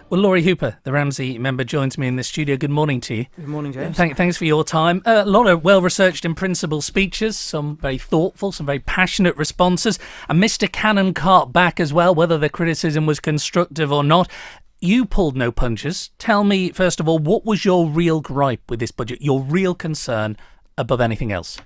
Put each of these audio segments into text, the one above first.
Well, Lawrie Hooper, the Ramsey member, joins me in the studio. Good morning to you. Good morning, James. Thanks for your time. A lot of well-researched and principled speeches, some very thoughtful, some very passionate responses. And Mr. Cannon cart back as well, whether the criticism was constructive or not. You pulled no punches. Tell me, first of all, what was your real gripe with this budget, your real concern above anything else?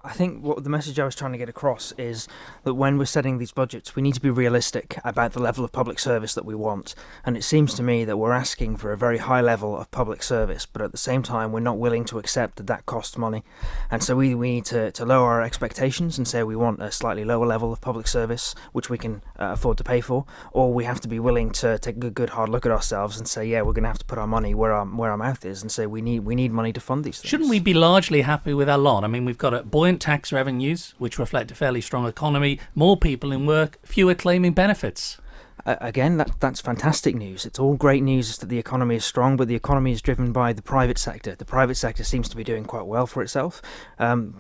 I think what the message I was trying to get across is that when we're setting these budgets, we need to be realistic about the level of public service that we want. And it seems to me that we're asking for a very high level of public service, but at the same time, we're not willing to accept that that costs money. And so we need to lower our expectations and say we want a slightly lower level of public service, which we can afford to pay for, or we have to be willing to take a good hard look at ourselves and say, yeah, we're going to have to put our money where our mouth is and say we need money to fund these things. Shouldn't we be largely happy with our lot? I mean, we've got buoyant tax revenues, which reflect a fairly strong economy, more people in work, fewer claiming benefits. Again, that's fantastic news. It's all great news that the economy is strong, but the economy is driven by the private sector. The private sector seems to be doing quite well for itself.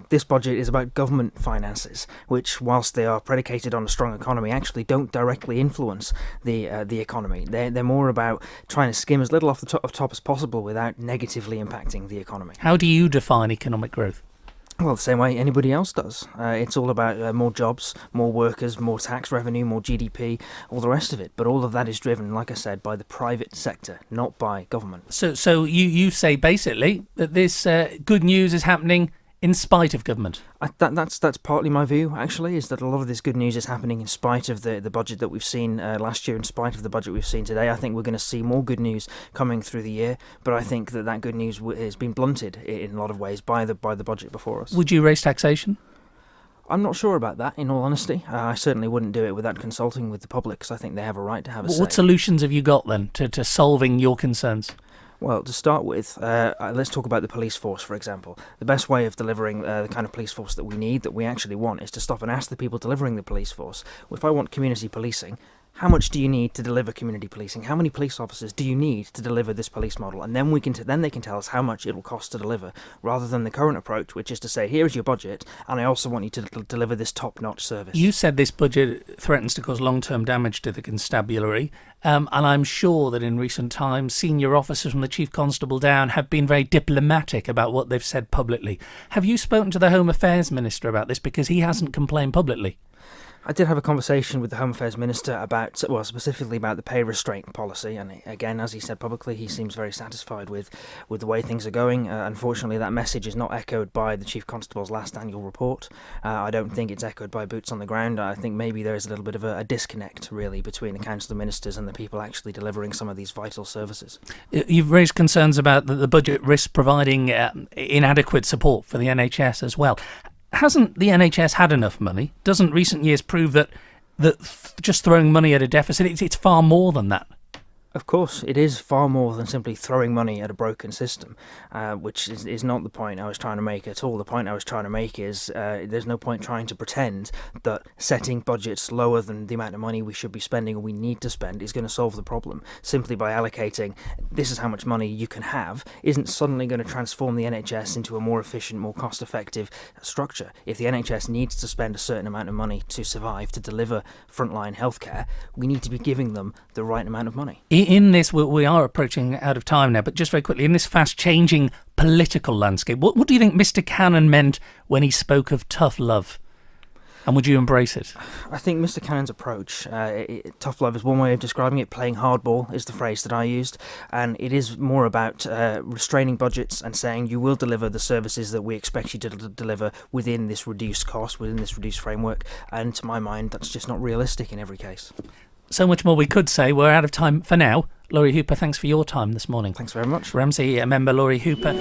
This budget is about government finances, which, whilst they are predicated on a strong economy, actually don't directly influence the economy. They're more about trying to skim as little off the top as possible without negatively impacting the economy. How do you define economic growth? Well, the same way anybody else does. It's all about more jobs, more workers, more tax revenue, more GDP, all the rest of it. But all of that is driven, like I said, by the private sector, not by government. So you say basically that this good news is happening in spite of government? That's partly my view, actually, is that a lot of this good news is happening in spite of the budget that we've seen last year, in spite of the budget we've seen today. I think we're going to see more good news coming through the year, but I think that good news has been blunted in a lot of ways by the budget before us. Would you raise taxation? I'm not sure about that, in all honesty. I certainly wouldn't do it without consulting with the public, because I think they have a right to have a say. What solutions have you got, then, to solving your concerns? Well, to start with, let's talk about the police force, for example. The best way of delivering the kind of police force that we need, that we actually want, is to stop and ask the people delivering the police force, if I want community policing, how much do you need to deliver community policing? How many police officers do you need to deliver this police model? And then then they can tell us how much it will cost to deliver, rather than the current approach, which is to say, here is your budget, and I also want you to deliver this top-notch service. You said this budget threatens to cause long-term damage to the constabulary, and I'm sure that in recent times, senior officers from the Chief Constable down have been very diplomatic about what they've said publicly. Have you spoken to the Home Affairs Minister about this? Because he hasn't complained publicly. I did have a conversation with the Home Affairs Minister specifically about the pay restraint policy, and again, as he said publicly, he seems very satisfied with the way things are going. Unfortunately, that message is not echoed by the Chief Constable's last annual report. I don't think it's echoed by boots on the ground. I think maybe there is a little bit of a disconnect, really, between the Council of Ministers and the people actually delivering some of these vital services. You've raised concerns about the budget risk providing inadequate support for the NHS as well. Hasn't the NHS had enough money? Doesn't recent years prove that just throwing money at a deficit, it's far more than that? Of course, it is far more than simply throwing money at a broken system, which is not the point I was trying to make at all. The point I was trying to make is there's no point trying to pretend that setting budgets lower than the amount of money we should be spending or we need to spend is going to solve the problem. Simply by allocating, this is how much money you can have, isn't suddenly going to transform the NHS into a more efficient, more cost-effective structure. If the NHS needs to spend a certain amount of money to survive, to deliver frontline healthcare, we need to be giving them the right amount of money. In this, we are approaching out of time now, but just very quickly, in this fast-changing political landscape, what do you think Mr. Cannon meant when he spoke of tough love? And would you embrace it? I think Mr. Cannon's approach, tough love is one way of describing it. Playing hardball is the phrase that I used. And it is more about restraining budgets and saying you will deliver the services that we expect you to deliver within this reduced cost, within this reduced framework. And to my mind, that's just not realistic in every case. So much more we could say. We're out of time for now. Lawrie Hooper, thanks for your time this morning. Thanks very much. Ramsey member Lawrie Hooper.